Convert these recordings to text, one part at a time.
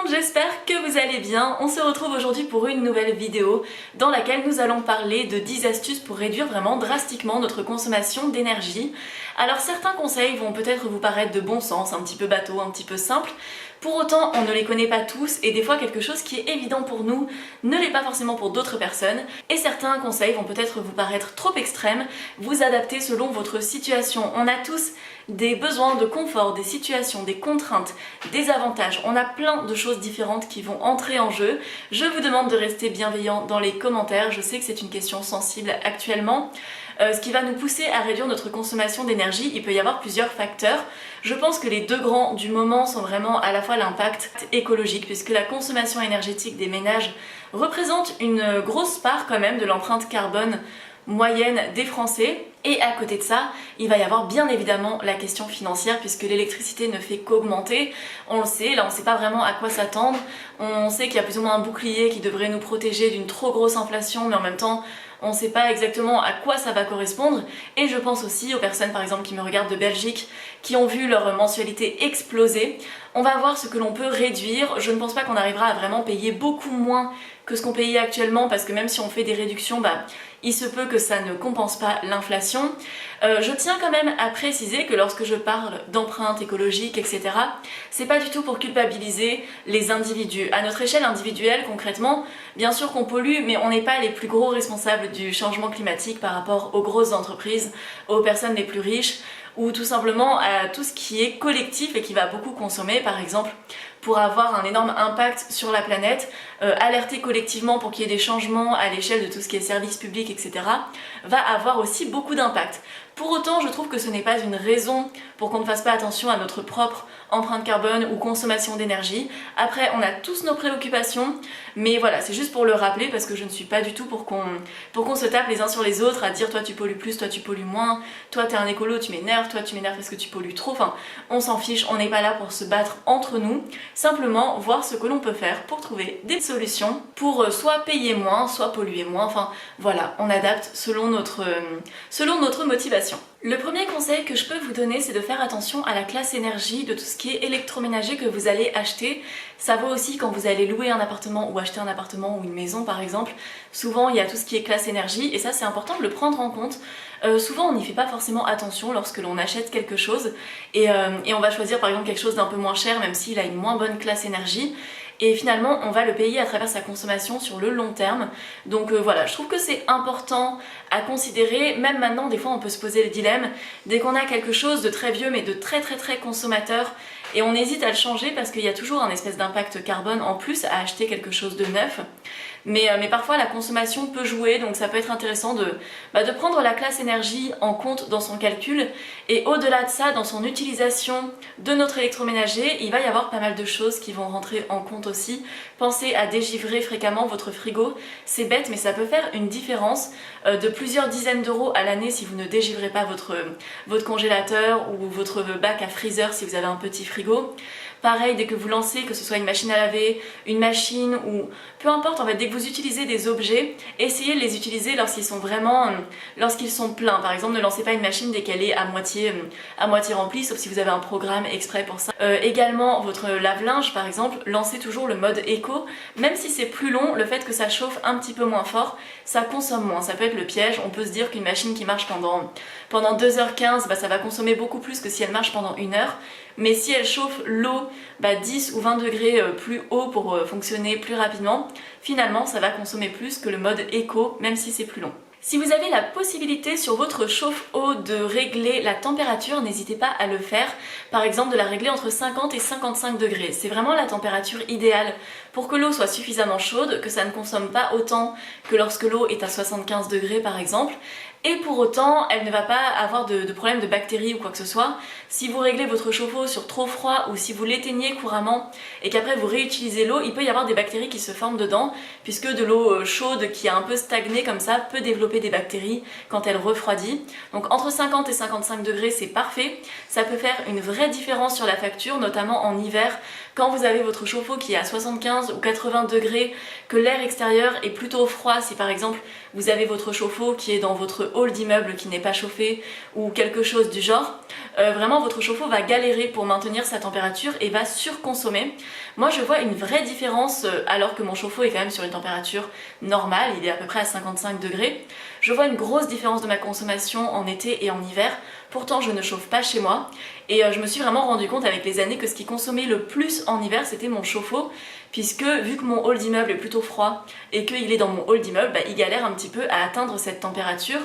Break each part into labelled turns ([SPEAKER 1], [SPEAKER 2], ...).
[SPEAKER 1] monde, j'espère que vous allez bien. On se retrouve aujourd'hui pour une nouvelle vidéo dans laquelle nous allons parler de 10 astuces pour réduire vraiment drastiquement notre consommation d'énergie. Alors certains conseils vont peut-être vous paraître de bon sens, un petit peu bateau, un petit peu simple. Pour autant, on ne les connaît pas tous et des fois quelque chose qui est évident pour nous ne l'est pas forcément pour d'autres personnes. Et certains conseils vont peut-être vous paraître trop extrêmes, vous adapter selon votre situation. On a tous des besoins de confort, des situations, des contraintes, des avantages. On a plein de choses différentes qui vont entrer en jeu. Je vous demande de rester bienveillant dans les commentaires. Je sais que c'est une question sensible actuellement. Ce qui va nous pousser à réduire notre consommation d'énergie, il peut y avoir plusieurs facteurs. Je pense que les deux grands du moment sont vraiment à la fois l'impact écologique, puisque la consommation énergétique des ménages représente une grosse part quand même de l'empreinte carbone moyenne des Français. Et à côté de ça, il va y avoir bien évidemment la question financière, puisque l'électricité ne fait qu'augmenter. On le sait, là on ne sait pas vraiment à quoi s'attendre. On sait qu'il y a plus ou moins un bouclier qui devrait nous protéger d'une trop grosse inflation, mais en même temps on ne sait pas exactement à quoi ça va correspondre. Et je pense aussi aux personnes par exemple qui me regardent de Belgique, qui ont vu leur mensualité exploser. On va voir ce que l'on peut réduire. Je ne pense pas qu'on arrivera à vraiment payer beaucoup moins que ce qu'on payait actuellement, parce que même si on fait des réductions, il se peut que ça ne compense pas l'inflation. Je tiens quand même à préciser que lorsque je parle d'empreinte écologique, etc., c'est pas du tout pour culpabiliser les individus. À notre échelle individuelle, concrètement, bien sûr qu'on pollue, mais on n'est pas les plus gros responsables du changement climatique par rapport aux grosses entreprises, aux personnes les plus riches, ou tout simplement à tout ce qui est collectif et qui va beaucoup consommer, par exemple pour avoir un énorme impact sur la planète, alerter collectivement pour qu'il y ait des changements à l'échelle de tout ce qui est services publics, etc., va avoir aussi beaucoup d'impact. Pour autant, je trouve que ce n'est pas une raison pour qu'on ne fasse pas attention à notre propre empreinte carbone ou consommation d'énergie. Après, on a tous nos préoccupations, mais voilà, c'est juste pour le rappeler, parce que je ne suis pas du tout pour qu'on se tape les uns sur les autres à dire toi tu pollues plus, toi tu pollues moins, toi t'es un écolo, tu m'énerves, toi tu m'énerves parce que tu pollues trop. Enfin, on s'en fiche, on n'est pas là pour se battre entre nous, simplement voir ce que l'on peut faire pour trouver des solutions pour soit payer moins, soit polluer moins. Enfin voilà, on adapte selon notre motivation. Le premier conseil que je peux vous donner, c'est de faire attention à la classe énergie de tout ce qui est électroménager que vous allez acheter. Ça vaut aussi quand vous allez louer un appartement ou acheter un appartement ou une maison par exemple. Souvent il y a tout ce qui est classe énergie et ça c'est important de le prendre en compte. Souvent on n'y fait pas forcément attention lorsque l'on achète quelque chose et on va choisir par exemple quelque chose d'un peu moins cher même s'il a une moins bonne classe énergie. Et finalement on va le payer à travers sa consommation sur le long terme. Donc voilà, je trouve que c'est important à considérer. Même maintenant des fois on peut se poser le dilemme, dès qu'on a quelque chose de très vieux mais de très consommateur et on hésite à le changer parce qu'il y a toujours un espèce d'impact carbone en plus à acheter quelque chose de neuf. Mais parfois la consommation peut jouer, donc ça peut être intéressant de prendre la classe énergie en compte dans son calcul. Et au-delà de ça, dans son utilisation de notre électroménager, il va y avoir pas mal de choses qui vont rentrer en compte aussi. Pensez à dégivrer fréquemment votre frigo. C'est bête mais ça peut faire une différence de plusieurs dizaines d'euros à l'année si vous ne dégivrez pas votre congélateur ou votre bac à freezer si vous avez un petit frigo. Pareil, dès que vous lancez, que ce soit une machine à laver, une machine ou peu importe, en fait, dès que vous utilisez des objets, essayez de les utiliser lorsqu'ils sont pleins. Par exemple, ne lancez pas une machine dès qu'elle est à moitié remplie, sauf si vous avez un programme exprès pour ça. Également, votre lave-linge, par exemple, lancez toujours le mode éco. Même si c'est plus long, le fait que ça chauffe un petit peu moins fort, ça consomme moins. Ça peut être le piège. On peut se dire qu'une machine qui marche pendant 2h15, ça va consommer beaucoup plus que si elle marche pendant 1 heure. Mais si elle chauffe l'eau 10 ou 20 degrés plus haut pour fonctionner plus rapidement, finalement ça va consommer plus que le mode éco, même si c'est plus long. Si vous avez la possibilité sur votre chauffe-eau de régler la température, n'hésitez pas à le faire. Par exemple de la régler entre 50 et 55 degrés. C'est vraiment la température idéale pour que l'eau soit suffisamment chaude, que ça ne consomme pas autant que lorsque l'eau est à 75 degrés par exemple. Et pour autant, elle ne va pas avoir de problème de bactéries ou quoi que ce soit. Si vous réglez votre chauffe-eau sur trop froid ou si vous l'éteignez couramment et qu'après vous réutilisez l'eau, il peut y avoir des bactéries qui se forment dedans, puisque de l'eau chaude qui a un peu stagné comme ça peut développer des bactéries quand elle refroidit. Donc entre 50 et 55 degrés c'est parfait. Ça peut faire une vraie différence sur la facture, notamment en hiver, Quand vous avez votre chauffe-eau qui est à 75 ou 80 degrés, que l'air extérieur est plutôt froid, si par exemple vous avez votre chauffe-eau qui est dans votre hall d'immeuble qui n'est pas chauffé ou quelque chose du genre, vraiment votre chauffe-eau va galérer pour maintenir sa température et va surconsommer. Moi je vois une vraie différence alors que mon chauffe-eau est quand même sur une température normale, il est à peu près à 55 degrés. Je vois une grosse différence de ma consommation en été et en hiver. Pourtant je ne chauffe pas chez moi et je me suis vraiment rendu compte avec les années que ce qui consommait le plus en hiver c'était mon chauffe-eau, puisque vu que mon hall d'immeuble est plutôt froid et qu'il est dans mon hall d'immeuble, il galère un petit peu à atteindre cette température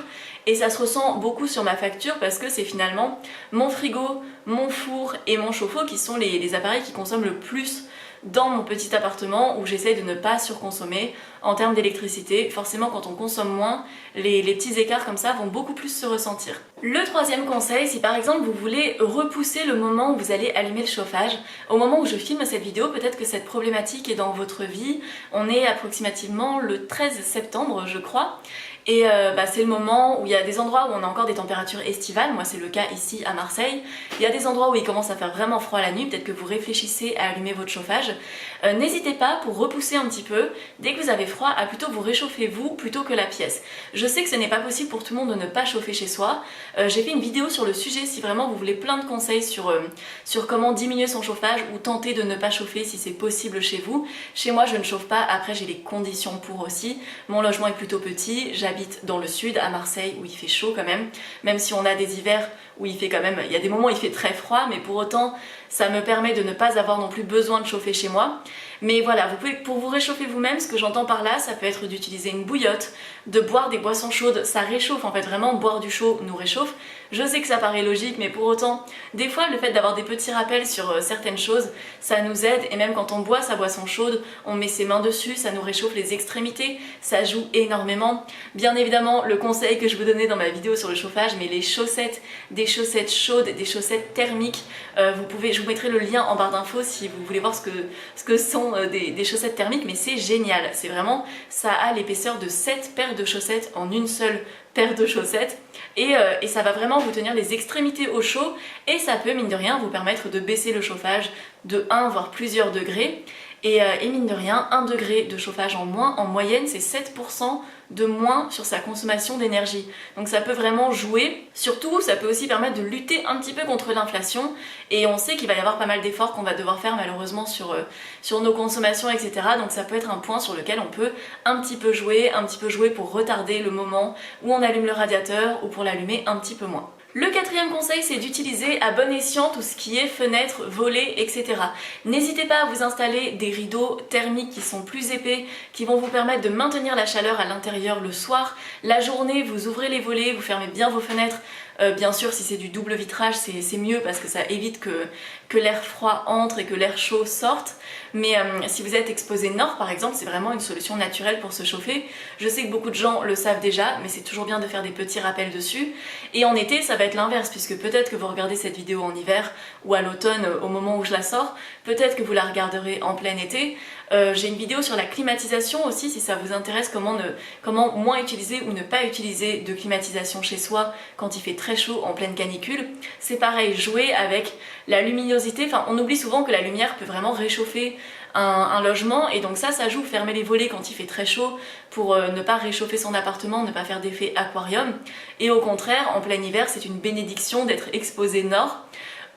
[SPEAKER 1] et ça se ressent beaucoup sur ma facture parce que c'est finalement mon frigo, mon four et mon chauffe-eau qui sont les appareils qui consomment le plus dans mon petit appartement où j'essaye de ne pas surconsommer en termes d'électricité. Forcément quand on consomme moins, les petits écarts comme ça vont beaucoup plus se ressentir. Le troisième conseil, si par exemple vous voulez repousser le moment où vous allez allumer le chauffage, au moment où je filme cette vidéo, peut-être que cette problématique est dans votre vie, on est approximativement le 13 septembre je crois, et c'est le moment où il y a des endroits où on a encore des températures estivales, moi c'est le cas ici à Marseille, il y a des endroits où il commence à faire vraiment froid la nuit, peut-être que vous réfléchissez à allumer votre chauffage. N'hésitez pas pour repousser un petit peu, dès que vous avez froid, à plutôt vous réchauffer vous plutôt que la pièce. Je sais que ce n'est pas possible pour tout le monde de ne pas chauffer chez soi, j'ai fait une vidéo sur le sujet si vraiment vous voulez plein de conseils sur comment diminuer son chauffage ou tenter de ne pas chauffer si c'est possible chez vous. Chez moi je ne chauffe pas, après j'ai les conditions pour aussi, mon logement est plutôt petit, j'habite dans le sud à Marseille où il fait chaud quand même si on a des hivers où il fait quand même, il y a des moments où il fait très froid, mais pour autant ça me permet de ne pas avoir non plus besoin de chauffer chez moi. Mais voilà, vous pouvez, pour vous réchauffer vous-même, ce que j'entends par là, ça peut être d'utiliser une bouillotte, de boire des boissons chaudes, ça réchauffe en fait, vraiment boire du chaud nous réchauffe. Je sais que ça paraît logique, mais pour autant, des fois le fait d'avoir des petits rappels sur certaines choses, ça nous aide, et même quand on boit sa boisson chaude, on met ses mains dessus, ça nous réchauffe les extrémités, ça joue énormément. Bien évidemment, le conseil que je vous donnais dans ma vidéo sur le chauffage, mais les chaussettes, des chaussettes chaudes, des chaussettes thermiques, je vous mettrai le lien en barre d'infos si vous voulez voir ce que sont des chaussettes thermiques, mais c'est génial, c'est vraiment, ça a l'épaisseur de 7 paires de chaussettes en une seule paire de chaussettes et ça va vraiment vous tenir les extrémités au chaud et ça peut mine de rien vous permettre de baisser le chauffage de 1 voire plusieurs degrés et mine de rien 1 degré de chauffage en moins, en moyenne c'est 7% de moins sur sa consommation d'énergie. Donc ça peut vraiment jouer, surtout ça peut aussi permettre de lutter un petit peu contre l'inflation et on sait qu'il va y avoir pas mal d'efforts qu'on va devoir faire malheureusement sur nos consommations etc. Donc ça peut être un point sur lequel on peut un petit peu jouer pour retarder le moment où on allume le radiateur ou pour l'allumer un petit peu moins. Le quatrième conseil, c'est d'utiliser à bon escient tout ce qui est fenêtres, volets, etc. N'hésitez pas à vous installer des rideaux thermiques qui sont plus épais, qui vont vous permettre de maintenir la chaleur à l'intérieur le soir. La journée, vous ouvrez les volets, vous fermez bien vos fenêtres. Bien sûr, si c'est du double vitrage, c'est mieux parce que ça évite que l'air froid entre et que l'air chaud sorte. Mais si vous êtes exposé nord par exemple, c'est vraiment une solution naturelle pour se chauffer. Je sais que beaucoup de gens le savent déjà, mais c'est toujours bien de faire des petits rappels dessus. Et en été, ça va être l'inverse, puisque peut-être que vous regardez cette vidéo en hiver ou à l'automne au moment où je la sors, peut-être que vous la regarderez en plein été. J'ai une vidéo sur la climatisation aussi, si ça vous intéresse, comment moins utiliser ou ne pas utiliser de climatisation chez soi quand il fait très chaud en pleine canicule. C'est pareil, jouer avec la luminosité, enfin on oublie souvent que la lumière peut vraiment réchauffer un logement et donc ça joue, fermer les volets quand il fait très chaud pour ne pas réchauffer son appartement, ne pas faire d'effet aquarium et au contraire en plein hiver c'est une bénédiction d'être exposé nord.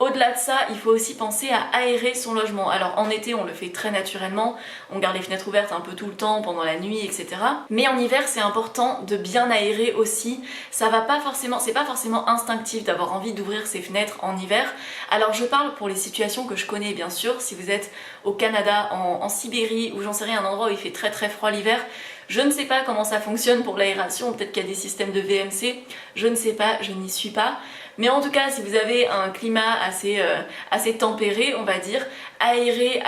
[SPEAKER 1] Au-delà de ça, il faut aussi penser à aérer son logement. Alors en été, on le fait très naturellement, on garde les fenêtres ouvertes un peu tout le temps, pendant la nuit, etc. Mais en hiver, c'est important de bien aérer aussi. C'est pas forcément instinctif d'avoir envie d'ouvrir ses fenêtres en hiver. Alors je parle pour les situations que je connais bien sûr, si vous êtes au Canada, en Sibérie, ou j'en sais rien, un endroit où il fait très très froid l'hiver, je ne sais pas comment ça fonctionne pour l'aération, peut-être qu'il y a des systèmes de VMC, je ne sais pas, je n'y suis pas. Mais en tout cas, si vous avez un climat assez tempéré, on va dire, aérez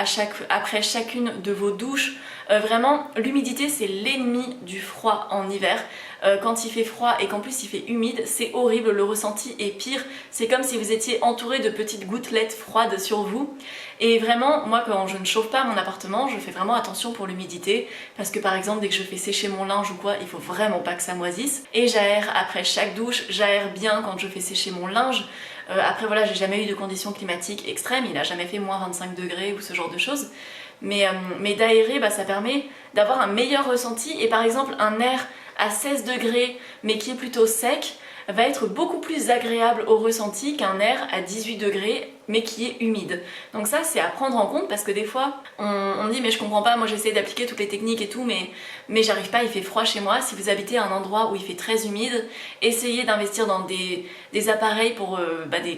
[SPEAKER 1] après chacune de vos douches. Vraiment, l'humidité c'est l'ennemi du froid en hiver. Quand il fait froid et qu'en plus il fait humide, c'est horrible, le ressenti est pire. C'est comme si vous étiez entouré de petites gouttelettes froides sur vous. Et vraiment, moi quand je ne chauffe pas mon appartement, je fais vraiment attention pour l'humidité. Parce que par exemple, dès que je fais sécher mon linge ou quoi, il faut vraiment pas que ça moisisse. Et j'aère après chaque douche, j'aère bien quand je fais sécher mon linge. Après voilà, j'ai jamais eu de conditions climatiques extrêmes, il a jamais fait moins 25 degrés ou ce genre de choses. Mais d'aérer, ça permet d'avoir un meilleur ressenti, et par exemple un air à 16 degrés mais qui est plutôt sec va être beaucoup plus agréable au ressenti qu'un air à 18 degrés mais qui est humide. Donc ça c'est à prendre en compte, parce que des fois on dit mais je comprends pas, moi j'essaie d'appliquer toutes les techniques et tout mais j'arrive pas, il fait froid chez moi. Si vous habitez à un endroit où il fait très humide, essayez d'investir dans des appareils pour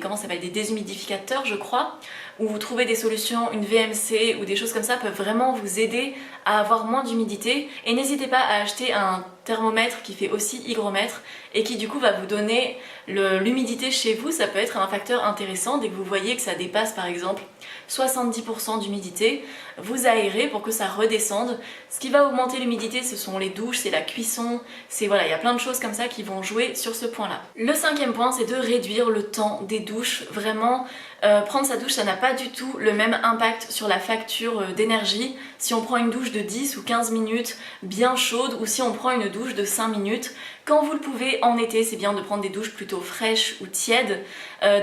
[SPEAKER 1] comment ça s'appelle, des déshumidificateurs je crois, où vous trouvez des solutions, une VMC ou des choses comme ça peuvent vraiment vous aider à avoir moins d'humidité. Et n'hésitez pas à acheter un thermomètre qui fait aussi hygromètre et qui du coup va vous donner l'humidité chez vous. Ça peut être un facteur intéressant. Dès que vous voyez que ça dépasse par exemple 70% d'humidité, vous aérez pour que ça redescende. Ce qui va augmenter l'humidité, ce sont les douches, c'est la cuisson, voilà, il y a plein de choses comme ça qui vont jouer sur ce point-là. Le 5e point, c'est de réduire le temps des douches. Vraiment, prendre sa douche, ça n'a pas du tout le même impact sur la facture d'énergie si on prend une douche de 10 ou 15 minutes bien chaude ou si on prend une douche de 5 minutes. Quand vous le pouvez en été, c'est bien de prendre des douches plutôt fraîches ou tièdes.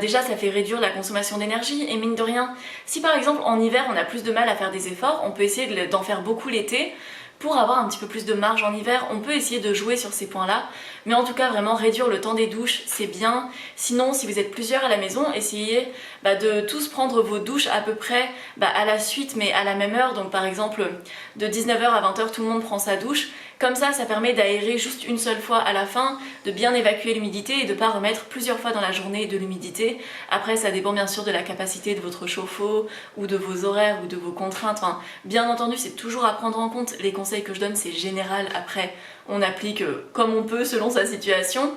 [SPEAKER 1] Déjà ça fait réduire la consommation d'énergie, et mine de rien, si par exemple en hiver on a plus de mal à faire des efforts, on peut essayer d'en faire beaucoup l'été. Pour avoir un petit peu plus de marge en hiver, on peut essayer de jouer sur ces points-là. Mais en tout cas, vraiment réduire le temps des douches, c'est bien. Sinon, si vous êtes plusieurs à la maison, essayez de tous prendre vos douches à peu près à la suite, mais à la même heure. Donc par exemple, de 19h à 20h, tout le monde prend sa douche. Comme ça permet d'aérer juste une seule fois à la fin, de bien évacuer l'humidité et de ne pas remettre plusieurs fois dans la journée de l'humidité. Après, ça dépend bien sûr de la capacité de votre chauffe-eau ou de vos horaires ou de vos contraintes. Enfin, bien entendu, c'est toujours à prendre en compte. Les conseils que je donne, c'est général. Après, on applique comme on peut selon sa situation.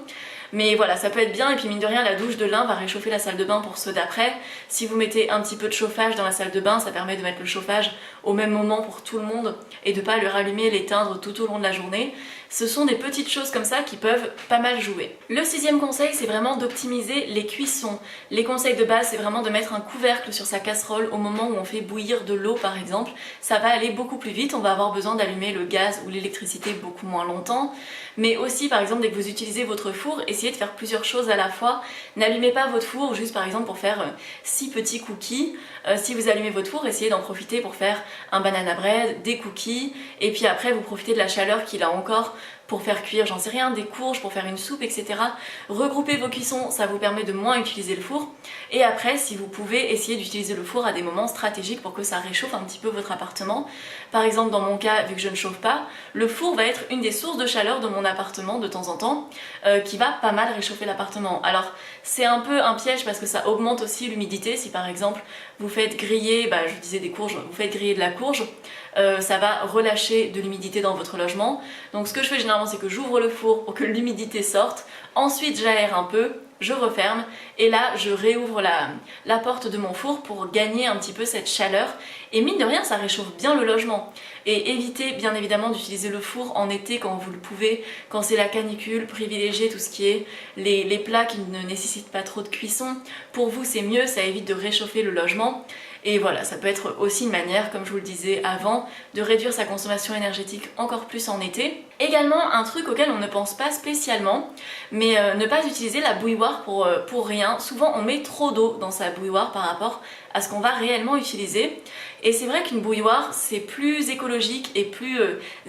[SPEAKER 1] Mais voilà, ça peut être bien. Et puis mine de rien, la douche de lin va réchauffer la salle de bain pour ceux d'après. Si vous mettez un petit peu de chauffage dans la salle de bain, ça permet de mettre le chauffage au même moment pour tout le monde et de pas le rallumer, l'éteindre tout au long de la journée. Ce sont des petites choses comme ça qui peuvent pas mal jouer. Le 6e conseil, c'est vraiment d'optimiser les cuissons. Les conseils de base, c'est vraiment de mettre un couvercle sur sa casserole au moment où on fait bouillir de l'eau par exemple. Ça va aller beaucoup plus vite, on va avoir besoin d'allumer le gaz ou l'électricité beaucoup moins longtemps. Mais aussi par exemple, dès que vous utilisez votre four, essayez de faire plusieurs choses à la fois. N'allumez pas votre four juste par exemple pour faire 6 petits cookies. Si vous allumez votre four, essayez d'en profiter pour faire un banana bread, des cookies, et puis après vous profitez de la chaleur qu'il a encore pour faire cuire, j'en sais rien, des courges, pour faire une soupe, etc. Regroupez vos cuissons, ça vous permet de moins utiliser le four. Et après, si vous pouvez, essayer d'utiliser le four à des moments stratégiques pour que ça réchauffe un petit peu votre appartement. Par exemple, dans mon cas, vu que je ne chauffe pas, le four va être une des sources de chaleur de mon appartement de temps en temps, qui va pas mal réchauffer l'appartement. Alors, c'est un peu un piège parce que ça augmente aussi l'humidité. Si par exemple, vous faites griller, je disais des courges, vous faites griller de la courge, ça va relâcher de l'humidité dans votre logement. Donc ce que je fais généralement, c'est que j'ouvre le four pour que l'humidité sorte, ensuite j'aère un peu, je referme, et là je réouvre la porte de mon four pour gagner un petit peu cette chaleur, et mine de rien ça réchauffe bien le logement. Et évitez bien évidemment d'utiliser le four en été quand vous le pouvez, quand c'est la canicule, privilégiez tout ce qui est les plats qui ne nécessitent pas trop de cuisson. Pour vous c'est mieux, ça évite de réchauffer le logement. Et voilà, ça peut être aussi une manière, comme je vous le disais avant, de réduire sa consommation énergétique encore plus en été. Également, un truc auquel on ne pense pas spécialement, mais ne pas utiliser la bouilloire pour rien. Souvent, on met trop d'eau dans sa bouilloire par rapport à ce qu'on va réellement utiliser. Et c'est vrai qu'une bouilloire, c'est plus écologique et plus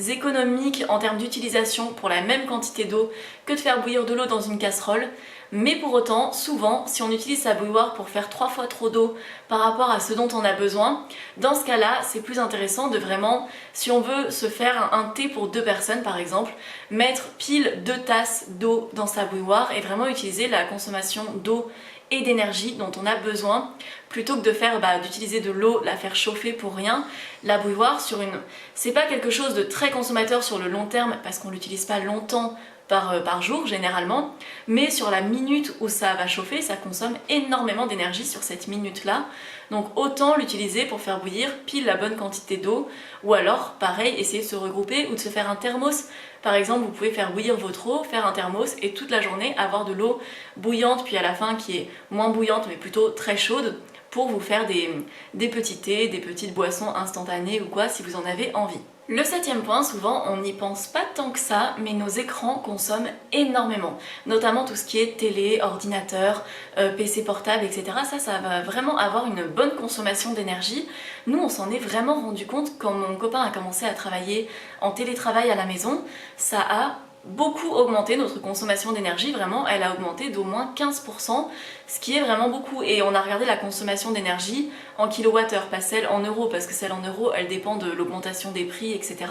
[SPEAKER 1] économique en termes d'utilisation pour la même quantité d'eau que de faire bouillir de l'eau dans une casserole. Mais pour autant, souvent, si on utilise sa bouilloire pour faire 3 fois trop d'eau par rapport à ce dont on a besoin, dans ce cas-là, c'est plus intéressant de vraiment, si on veut se faire un thé pour 2 personnes par exemple, mettre pile 2 tasses d'eau dans sa bouilloire et vraiment utiliser la consommation d'eau et d'énergie dont on a besoin, plutôt que de faire d'utiliser de l'eau, la faire chauffer pour rien. La bouilloire, c'est pas quelque chose de très consommateur sur le long terme parce qu'on l'utilise pas longtemps par jour généralement, mais sur la minute où ça va chauffer, ça consomme énormément d'énergie sur cette minute-là. Donc autant l'utiliser pour faire bouillir pile la bonne quantité d'eau, ou alors pareil, essayer de se regrouper ou de se faire un thermos. Par exemple, vous pouvez faire bouillir votre eau, faire un thermos et toute la journée avoir de l'eau bouillante, puis à la fin qui est moins bouillante mais plutôt très chaude, pour vous faire des petits thés, des petites boissons instantanées ou quoi si vous en avez envie. Le 7e point, souvent on n'y pense pas tant que ça, mais nos écrans consomment énormément, notamment tout ce qui est télé, ordinateur, PC portable, etc. Ça va vraiment avoir une bonne consommation d'énergie. Nous on s'en est vraiment rendu compte quand mon copain a commencé à travailler en télétravail à la maison, ça a beaucoup augmenté notre consommation d'énergie, vraiment elle a augmenté d'au moins 15%, ce qui est vraiment beaucoup. Et on a regardé la consommation d'énergie en kilowattheure, pas celle en euros, parce que celle en euros elle dépend de l'augmentation des prix, etc.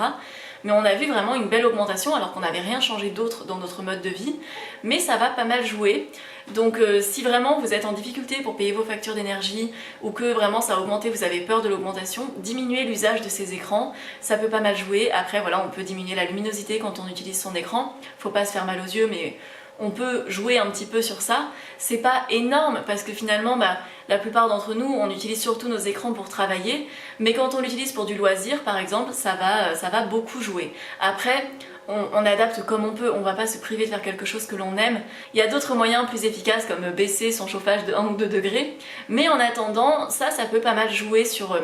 [SPEAKER 1] Mais on a vu vraiment une belle augmentation alors qu'on n'avait rien changé d'autre dans notre mode de vie, mais ça va pas mal jouer. Donc si vraiment vous êtes en difficulté pour payer vos factures d'énergie ou que vraiment ça a augmenté, vous avez peur de l'augmentation, diminuez l'usage de ces écrans, ça peut pas mal jouer. Après voilà, on peut diminuer la luminosité quand on utilise son écran, faut pas se faire mal aux yeux, mais on peut jouer un petit peu sur ça. C'est pas énorme parce que finalement la plupart d'entre nous on utilise surtout nos écrans pour travailler, mais quand on l'utilise pour du loisir par exemple, ça va beaucoup jouer. Après on adapte comme on peut, on va pas se priver de faire quelque chose que l'on aime. Il y a d'autres moyens plus efficaces comme baisser son chauffage de 1 ou 2 degrés, mais en attendant, ça peut pas mal jouer sur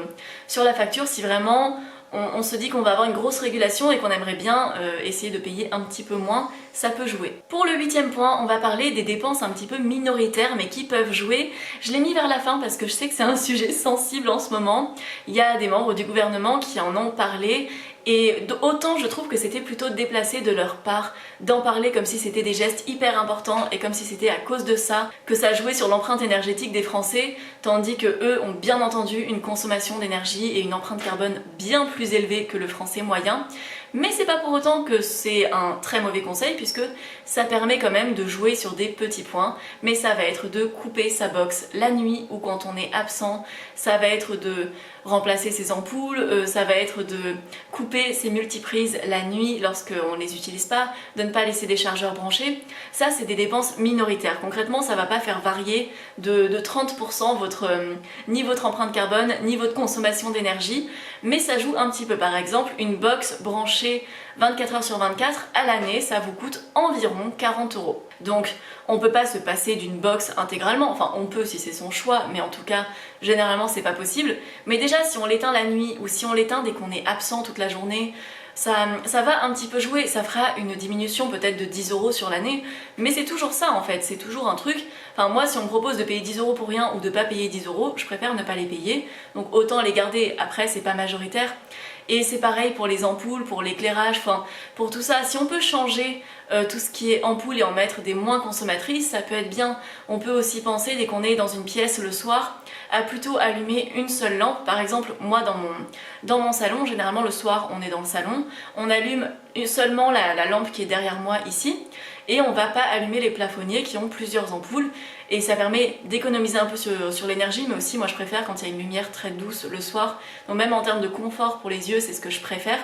[SPEAKER 1] la facture si vraiment on se dit qu'on va avoir une grosse régulation et qu'on aimerait bien essayer de payer un petit peu moins, ça peut jouer. Pour le 8e point, on va parler des dépenses un petit peu minoritaires mais qui peuvent jouer. Je l'ai mis vers la fin parce que je sais que c'est un sujet sensible en ce moment. Il y a des membres du gouvernement qui en ont parlé et autant je trouve que c'était plutôt déplacé de leur part d'en parler comme si c'était des gestes hyper importants et comme si c'était à cause de ça que ça jouait sur l'empreinte énergétique des Français, tandis que eux ont bien entendu une consommation d'énergie et une empreinte carbone bien plus élevée que le Français moyen. Mais c'est pas pour autant que c'est un très mauvais conseil puisque ça permet quand même de jouer sur des petits points, mais ça va être de couper sa box la nuit ou quand on est absent, ça va être de remplacer ses ampoules, ça va être de couper ses multiprises la nuit lorsqu'on les utilise pas, de ne pas laisser des chargeurs branchés. Ça c'est des dépenses minoritaires. Concrètement ça va pas faire varier de 30% ni votre empreinte carbone ni votre consommation d'énergie, mais ça joue un petit peu. Par exemple une box branchée 24 heures sur 24 à l'année, ça vous coûte environ 40 €. Donc on peut pas se passer d'une box intégralement, enfin on peut si c'est son choix, mais en tout cas généralement c'est pas possible. Mais déjà si on l'éteint la nuit ou si on l'éteint dès qu'on est absent toute la journée, ça va un petit peu jouer, ça fera une diminution peut-être de 10 € sur l'année, mais c'est toujours ça en fait, c'est toujours un truc. Enfin moi si on me propose de payer 10 € pour rien ou de pas payer 10 €, je préfère ne pas les payer, donc autant les garder. Après c'est pas majoritaire. Et c'est pareil pour les ampoules, pour l'éclairage, enfin pour tout ça. Si on peut changer tout ce qui est ampoule et en mettre des moins consommatrices, ça peut être bien. On peut aussi penser, dès qu'on est dans une pièce le soir, à plutôt allumer une seule lampe. Par exemple, moi dans mon salon, généralement le soir on est dans le salon, on allume seulement la lampe qui est derrière moi ici, et on va pas allumer les plafonniers qui ont plusieurs ampoules, et ça permet d'économiser un peu sur l'énergie, mais aussi moi je préfère quand il y a une lumière très douce le soir, donc même en termes de confort pour les yeux c'est ce que je préfère.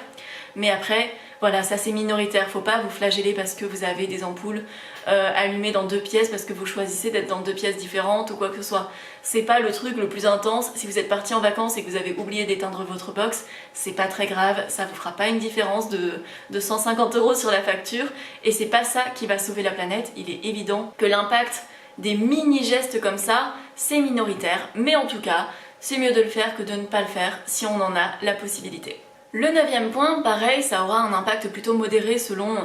[SPEAKER 1] Mais après voilà, ça c'est minoritaire, faut pas vous flageller parce que vous avez des ampoules allumées dans 2 pièces, parce que vous choisissez d'être dans 2 pièces différentes ou quoi que ce soit. C'est pas le truc le plus intense. Si vous êtes parti en vacances et que vous avez oublié d'éteindre votre box, c'est pas très grave, ça vous fera pas une différence de 150 € sur la facture, et c'est pas ça qui va sauver la planète. Il est évident que l'impact des mini-gestes comme ça, c'est minoritaire, mais en tout cas, c'est mieux de le faire que de ne pas le faire si on en a la possibilité. Le 9e point, pareil, ça aura un impact plutôt modéré selon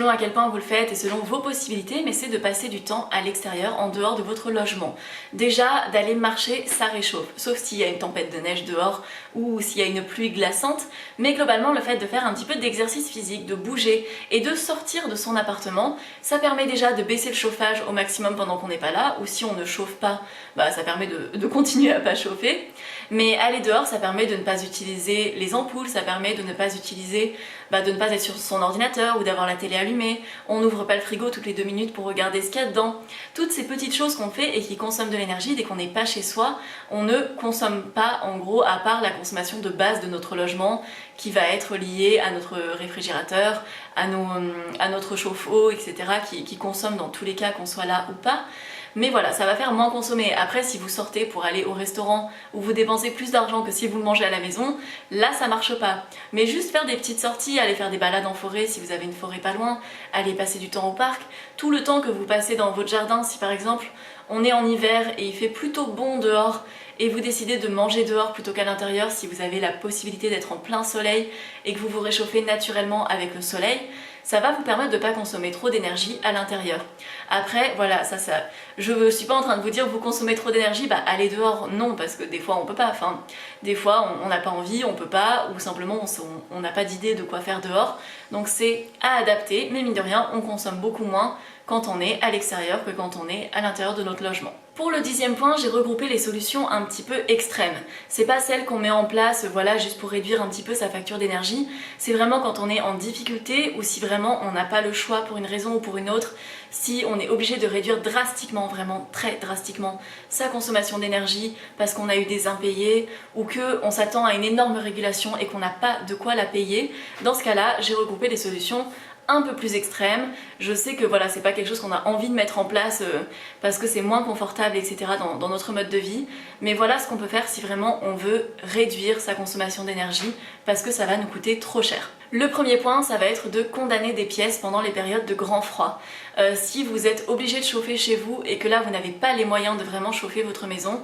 [SPEAKER 1] à quel point vous le faites et selon vos possibilités, mais c'est de passer du temps à l'extérieur, en dehors de votre logement. Déjà, d'aller marcher, ça réchauffe, sauf s'il y a une tempête de neige dehors ou s'il y a une pluie glaçante, mais globalement, le fait de faire un petit peu d'exercice physique, de bouger et de sortir de son appartement, ça permet déjà de baisser le chauffage au maximum pendant qu'on n'est pas là, ou si on ne chauffe pas, ça permet de continuer à pas chauffer. Mais aller dehors, ça permet de ne pas utiliser les ampoules, ça permet de ne pas utiliser, de ne pas être sur son ordinateur ou d'avoir la télé allumée. On n'ouvre pas le frigo toutes les 2 minutes pour regarder ce qu'il y a dedans. Toutes ces petites choses qu'on fait et qui consomment de l'énergie, dès qu'on n'est pas chez soi, on ne consomme pas en gros, à part la consommation de base de notre logement qui va être liée à notre réfrigérateur, à notre chauffe-eau, etc. qui consomme dans tous les cas qu'on soit là ou pas. Mais voilà, ça va faire moins consommer. Après, si vous sortez pour aller au restaurant où vous dépensez plus d'argent que si vous le mangez à la maison, là ça marche pas. Mais juste faire des petites sorties, aller faire des balades en forêt si vous avez une forêt pas loin, aller passer du temps au parc, tout le temps que vous passez dans votre jardin, si par exemple on est en hiver et il fait plutôt bon dehors et vous décidez de manger dehors plutôt qu'à l'intérieur si vous avez la possibilité d'être en plein soleil et que vous vous réchauffez naturellement avec le soleil, ça va vous permettre de ne pas consommer trop d'énergie à l'intérieur. Après, voilà, je suis pas en train de vous dire vous consommez trop d'énergie, bah allez dehors, non, parce que des fois on peut pas, enfin, des fois on n'a pas envie, on peut pas, ou simplement on n'a pas d'idée de quoi faire dehors, donc c'est à adapter, mais mine de rien, on consomme beaucoup moins quand on est à l'extérieur que quand on est à l'intérieur de notre logement. Pour le 10e point, j'ai regroupé les solutions un petit peu extrêmes. C'est pas celles qu'on met en place, voilà, juste pour réduire un petit peu sa facture d'énergie. C'est vraiment quand on est en difficulté ou si vraiment on n'a pas le choix pour une raison ou pour une autre, si on est obligé de réduire drastiquement, vraiment très drastiquement, sa consommation d'énergie parce qu'on a eu des impayés ou qu'on s'attend à une énorme régulation et qu'on n'a pas de quoi la payer. Dans ce cas-là, j'ai regroupé des solutions un peu plus extrême. Je sais que voilà, c'est pas quelque chose qu'on a envie de mettre en place parce que c'est moins confortable, etc. dans notre mode de vie. Mais voilà ce qu'on peut faire si vraiment on veut réduire sa consommation d'énergie parce que ça va nous coûter trop cher. Le premier point, ça va être de condamner des pièces pendant les périodes de grand froid. Si vous êtes obligé de chauffer chez vous et que là vous n'avez pas les moyens de vraiment chauffer votre maison,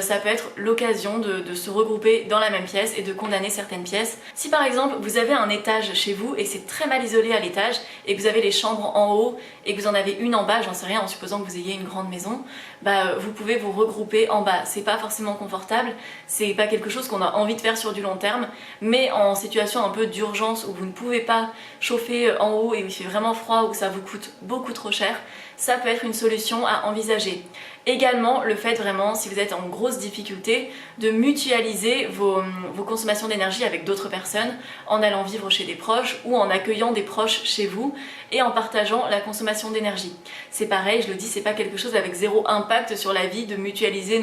[SPEAKER 1] ça peut être l'occasion de se regrouper dans la même pièce et de condamner certaines pièces. Si par exemple vous avez un étage chez vous et c'est très mal isolé à l'étage et que vous avez les chambres en haut et que vous en avez une en bas, j'en sais rien, en supposant que vous ayez une grande maison, bah vous pouvez vous regrouper en bas. C'est pas forcément confortable, c'est pas quelque chose qu'on a envie de faire sur du long terme, mais en situation un peu d'urgence où vous ne pouvez pas chauffer en haut et où il fait vraiment froid ou que ça vous coûte beaucoup trop cher, ça peut être une solution à envisager. Également, le fait vraiment, si vous êtes en grosse difficulté, de mutualiser vos consommations d'énergie avec d'autres personnes en allant vivre chez des proches ou en accueillant des proches chez vous et en partageant la consommation d'énergie. C'est pareil, je le dis, c'est pas quelque chose avec zéro impact sur la vie de mutualiser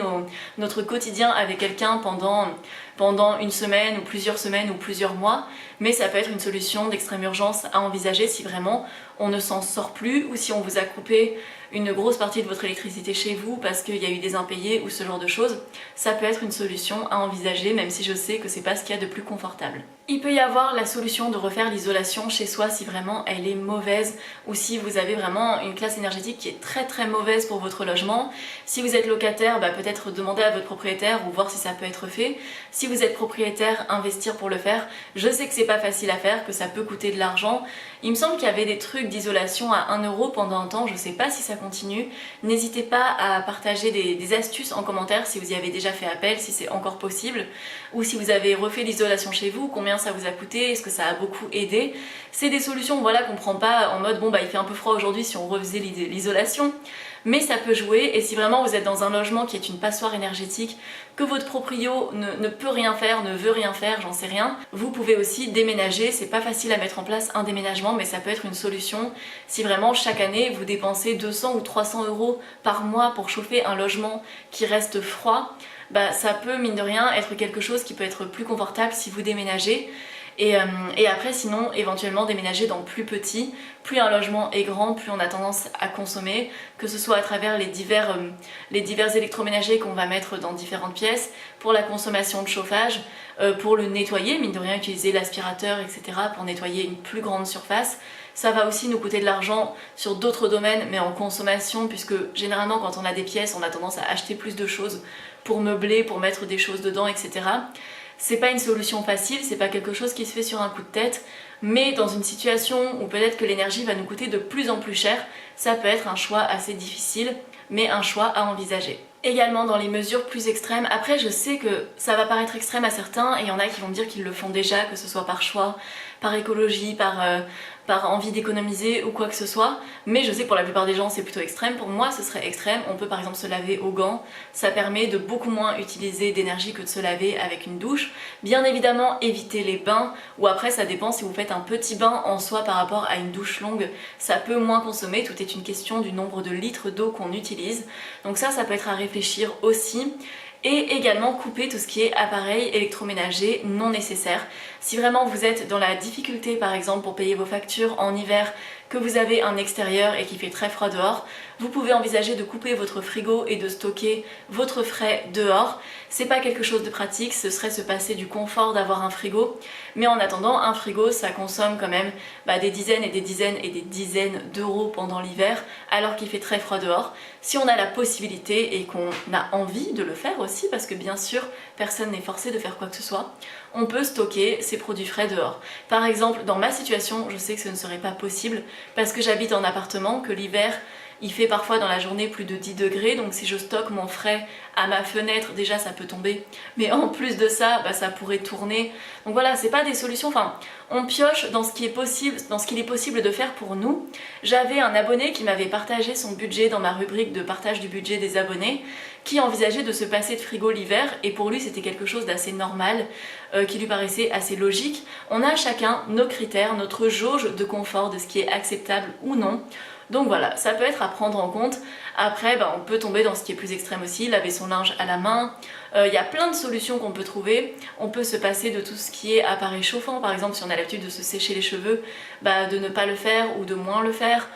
[SPEAKER 1] notre quotidien avec quelqu'un pendant une semaine ou plusieurs mois, mais ça peut être une solution d'extrême urgence à envisager si vraiment on ne s'en sort plus ou si on vous a coupé une grosse partie de votre électricité chez vous parce qu'il y a eu des impayés ou ce genre de choses. Ça peut être une solution à envisager, même si je sais que c'est pas ce qu'il y a de plus confortable. Il peut y avoir la solution de refaire l'isolation chez soi si vraiment elle est mauvaise ou si vous avez vraiment une classe énergétique qui est très mauvaise pour votre logement. Si vous êtes locataire, bah peut-être demander à votre propriétaire ou voir si ça peut être fait. Si vous êtes propriétaire, investir pour le faire. Je sais que c'est pas facile à faire, que ça peut coûter de l'argent. Il me semble qu'il y avait des trucs d'isolation à 1 € pendant un temps, je sais pas si ça continue. N'hésitez pas à partager des astuces en commentaire si vous y avez déjà fait appel, si c'est encore possible, ou si vous avez refait l'isolation chez vous, combien ça vous a coûté, est-ce que ça a beaucoup aidé. C'est des solutions voilà, qu'on prend pas en mode bon bah il fait un peu froid aujourd'hui si on refaisait l'isolation, mais ça peut jouer et si vraiment vous êtes dans un logement qui est une passoire énergétique, que votre proprio ne peut rien faire, ne veut rien faire, j'en sais rien, vous pouvez aussi déménager. C'est pas facile à mettre en place un déménagement, mais ça peut être une solution si vraiment chaque année vous dépensez 200 ou 300 € par mois pour chauffer un logement qui reste froid, bah ça peut mine de rien être quelque chose qui peut être plus confortable si vous déménagez. Et après sinon éventuellement déménager dans plus petit, plus un logement est grand, plus on a tendance à consommer, que ce soit à travers les divers électroménagers qu'on va mettre dans différentes pièces, pour la consommation de chauffage, pour le nettoyer, mine de rien utiliser l'aspirateur, etc. pour nettoyer une plus grande surface. Ça va aussi nous coûter de l'argent sur d'autres domaines, mais en consommation, puisque généralement quand on a des pièces, on a tendance à acheter plus de choses pour meubler, pour mettre des choses dedans, etc. C'est pas une solution facile, c'est pas quelque chose qui se fait sur un coup de tête, mais dans une situation où peut-être que l'énergie va nous coûter de plus en plus cher, ça peut être un choix assez difficile, mais un choix à envisager. Également dans les mesures plus extrêmes, après je sais que ça va paraître extrême à certains et il y en a qui vont me dire qu'ils le font déjà, que ce soit par choix, par écologie, par envie d'économiser ou quoi que ce soit, mais je sais que pour la plupart des gens c'est plutôt extrême. Pour moi ce serait extrême. On peut par exemple se laver aux gants, ça permet de beaucoup moins utiliser d'énergie que de se laver avec une douche. Bien évidemment éviter les bains, ou après ça dépend si vous faites un petit bain en soi par rapport à une douche longue, ça peut moins consommer, tout est une question du nombre de litres d'eau qu'on utilise, donc ça peut être à réfléchir aussi. Et également couper tout ce qui est appareil électroménager non nécessaire. Si vraiment vous êtes dans la difficulté par exemple pour payer vos factures en hiver, que vous avez un extérieur et qu'il fait très froid dehors, vous pouvez envisager de couper votre frigo et de stocker votre frais dehors. C'est pas quelque chose de pratique, ce serait se passer du confort d'avoir un frigo, mais en attendant, un frigo ça consomme quand même des dizaines et des dizaines et des dizaines d'euros pendant l'hiver, alors qu'il fait très froid dehors. Si on a la possibilité et qu'on a envie de le faire aussi, parce que bien sûr personne n'est forcé de faire quoi que ce soit, on peut stocker ses produits frais dehors. Par exemple, dans ma situation, je sais que ce ne serait pas possible parce que j'habite en appartement, que l'hiver il fait parfois dans la journée plus de 10 degrés, donc si je stocke mon frais à ma fenêtre, déjà ça peut tomber, mais en plus de ça, ça pourrait tourner. Donc voilà, c'est pas des solutions, enfin, on pioche dans ce qui est possible, dans ce qu'il est possible de faire pour nous. J'avais un abonné qui m'avait partagé son budget dans ma rubrique de partage du budget des abonnés, qui envisageait de se passer de frigo l'hiver, et pour lui c'était quelque chose d'assez normal, qui lui paraissait assez logique. On a chacun nos critères, notre jauge de confort, de ce qui est acceptable ou non. Donc voilà, ça peut être à prendre en compte. Après, on peut tomber dans ce qui est plus extrême aussi, laver son linge à la main. Il y a plein de solutions qu'on peut trouver. On peut se passer de tout ce qui est appareil chauffant, par exemple si on a l'habitude de se sécher les cheveux, de ne pas le faire ou de moins le faire.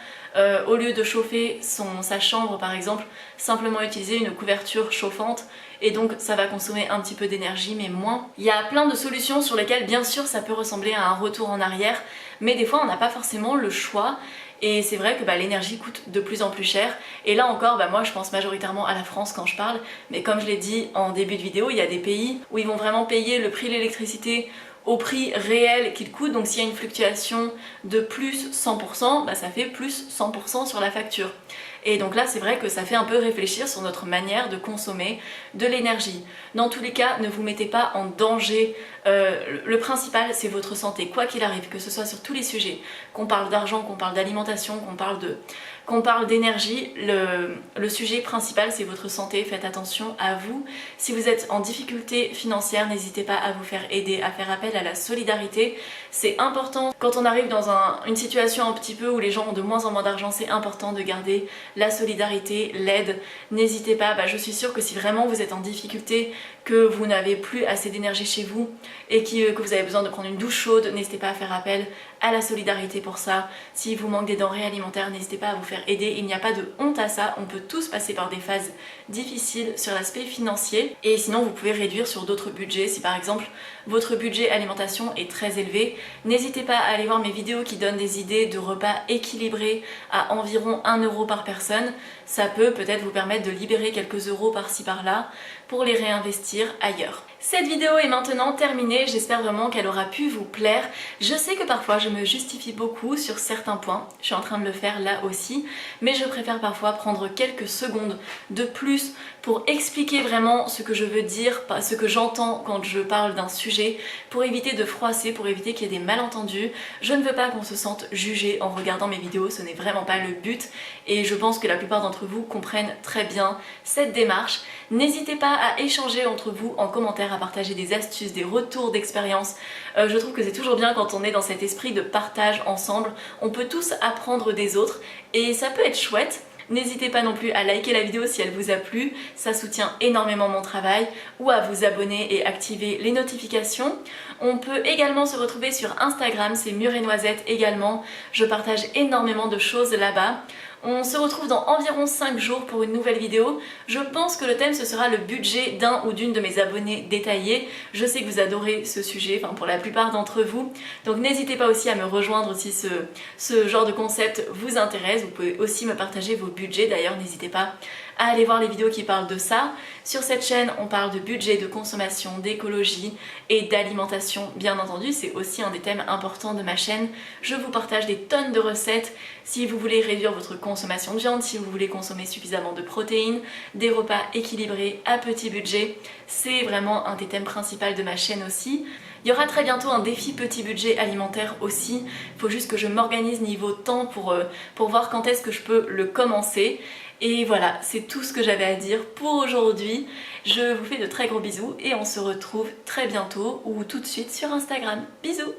[SPEAKER 1] Au lieu de chauffer sa chambre par exemple, simplement utiliser une couverture chauffante et donc ça va consommer un petit peu d'énergie mais moins. Il y a plein de solutions sur lesquelles bien sûr ça peut ressembler à un retour en arrière, mais des fois on n'a pas forcément le choix. Et c'est vrai que l'énergie coûte de plus en plus cher. Et là encore, moi je pense majoritairement à la France quand je parle, mais comme je l'ai dit en début de vidéo, il y a des pays où ils vont vraiment payer le prix de l'électricité au prix réel qu'il coûte. Donc s'il y a une fluctuation de plus 100%, ça fait plus 100% sur la facture. Et donc là c'est vrai que ça fait un peu réfléchir sur notre manière de consommer de l'énergie. Dans tous les cas, ne vous mettez pas en danger. Le principal c'est votre santé, quoi qu'il arrive, que ce soit sur tous les sujets, qu'on parle d'argent, qu'on parle d'alimentation, qu'on parle d'énergie, le sujet principal c'est votre santé. Faites attention à vous. Si vous êtes en difficulté financière, n'hésitez pas à vous faire aider, à faire appel à la solidarité. C'est important quand on arrive dans une situation un petit peu où les gens ont de moins en moins d'argent, c'est important de garder la solidarité, l'aide. N'hésitez pas, je suis sûre que si vraiment vous êtes en difficulté, que vous n'avez plus assez d'énergie chez vous et que vous avez besoin de prendre une douche chaude, n'hésitez pas à faire appel à la solidarité pour ça. Si vous manquez des denrées alimentaires, n'hésitez pas à vous faire aider. Il n'y a pas de honte à ça, on peut tous passer par des phases difficiles sur l'aspect financier. Et sinon vous pouvez réduire sur d'autres budgets. Si par exemple votre budget alimentation est très élevé, n'hésitez pas à aller voir mes vidéos qui donnent des idées de repas équilibrés à environ 1 euro par personne. Ça peut peut-être vous permettre de libérer quelques euros par-ci par-là pour les réinvestir ailleurs. Cette vidéo est maintenant terminée, j'espère vraiment qu'elle aura pu vous plaire. Je sais que parfois je me justifie beaucoup sur certains points, je suis en train de le faire là aussi, mais je préfère parfois prendre quelques secondes de plus pour expliquer vraiment ce que je veux dire, ce que j'entends quand je parle d'un sujet, pour éviter de froisser, pour éviter qu'il y ait des malentendus. Je ne veux pas qu'on se sente jugé en regardant mes vidéos, ce n'est vraiment pas le but, et je pense que la plupart d'entre vous comprennent très bien cette démarche. N'hésitez pas à échanger entre vous en commentaire, à partager des astuces, des retours d'expérience. Je trouve que c'est toujours bien quand on est dans cet esprit de partage ensemble. On peut tous apprendre des autres et ça peut être chouette. N'hésitez pas non plus à liker la vidéo si elle vous a plu, ça soutient énormément mon travail, ou à vous abonner et activer les notifications. On peut également se retrouver sur Instagram, c'est Mûre et Noisette également, je partage énormément de choses là-bas. On se retrouve dans environ 5 jours pour une nouvelle vidéo. Je pense que le thème ce sera le budget d'un ou d'une de mes abonnés détaillés. Je sais que vous adorez ce sujet, enfin pour la plupart d'entre vous. Donc n'hésitez pas aussi à me rejoindre si ce genre de concept vous intéresse. Vous pouvez aussi me partager vos budgets, d'ailleurs n'hésitez pas à aller voir les vidéos qui parlent de ça. Sur cette chaîne, on parle de budget, de consommation, d'écologie et d'alimentation. Bien entendu, c'est aussi un des thèmes importants de ma chaîne. Je vous partage des tonnes de recettes si vous voulez réduire votre consommation de viande, si vous voulez consommer suffisamment de protéines, des repas équilibrés à petit budget. C'est vraiment un des thèmes principaux de ma chaîne aussi. Il y aura très bientôt un défi petit budget alimentaire aussi. Il faut juste que je m'organise niveau temps pour voir quand est-ce que je peux le commencer. Et voilà, c'est tout ce que j'avais à dire pour aujourd'hui. Je vous fais de très gros bisous et on se retrouve très bientôt ou tout de suite sur Instagram. Bisous!